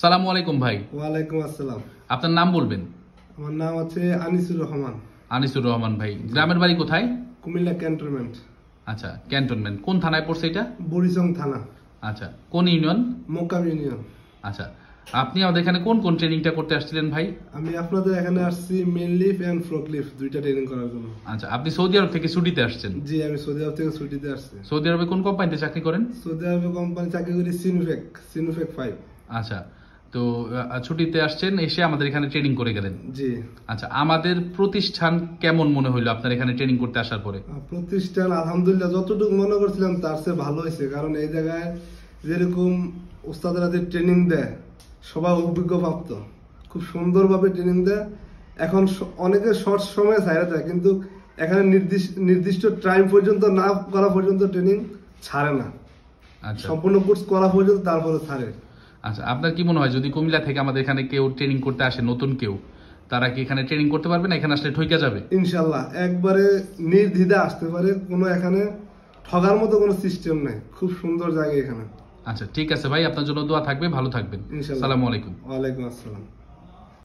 সালামু আলাইকুম ভাই। ওয়ালাইকুম আসসালাম। আপনার নাম বলবেন? আমার নাম হচ্ছে আনিসুর রহমান। আনিসুর রহমান ভাই, গ্রামের বাড়ি কোথায়? কুমিল্লা ক্যান্টনমেন্ট। আচ্ছা, ক্যান্টনমেন্ট কোন থানায় পড়ছে এটা? বুড়িচং থানা। আচ্ছা, কোন ইউনিয়ন? মোকাম ইউনিয়ন। আচ্ছা, আপনি আমাদের এখানে কোন কোন ট্রেনিংটা করতে আসছিলেন ভাই? আমি আপনাদের এখানে আসছি man lift and fork lift দুইটা ট্রেনিং করার জন্য। আচ্ছা, আপনি সৌদি আরব থেকে ছুটিতে আসছেন? জি, আমি সৌদি আরব থেকে ছুটিতে আসছি। সৌদি আরবে কোন কোম্পানিতে চাকরি করেন? সৌদি আরবে কোম্পানি চাকরি করি সিনোফেক 5। আচ্ছা, তো ছুটিতে আসছেন, এসে আমাদের এখানে ট্রেনিং করে গেলেন। জি। আচ্ছা, আমাদের প্রতিষ্ঠান কেমন মনে হইলো আপনার এখানে ট্রেনিং করতে আসার পরে? প্রতিষ্ঠান আলহামদুলিল্লাহ যতটুকু মনে করছিলাম তার চেয়ে ভালো হয়েছে, কারণ এই জায়গায় যেরকম ওস্তাদরা যে ট্রেনিং দেয় সবাই অভিজ্ঞপ্রাপ্ত, খুব সুন্দরভাবে ট্রেনিং দেয়। এখন অনেকে শর্ট সময়ে ছাড়া দেয়, কিন্তু এখানে নির্দিষ্ট টাইম পর্যন্ত না করা পর্যন্ত ট্রেনিং ছাড়ে না। আচ্ছা, সম্পূর্ণ কোর্স করা পর্যন্ত তারপরে ছাড়ে। আচ্ছা, আপনার কি মনে হয় যদি কুমিল্লা থেকে আমাদের এখানে কেউ ট্রেনিং করতে আসে, নতুন কেউ, তারা কি এখানে ট্রেনিং করতে পারবে না? এখানে আসলে ঠইকা যাবে? ইনশাল্লাহ একবারে নির্দ্বিধা আসতে পারে, কোনো এখানে ঠগার মতো কোনো সিস্টেম নেই। খুব সুন্দর জায়গা এখানে। আচ্ছা, ঠিক আছে ভাই, আপনার জন্য দোয়া থাকবে, ভালো থাকবেন। ইনশাল্লাহ। আসসালামু আলাইকুম। ওয়ালাইকুম আসসালাম।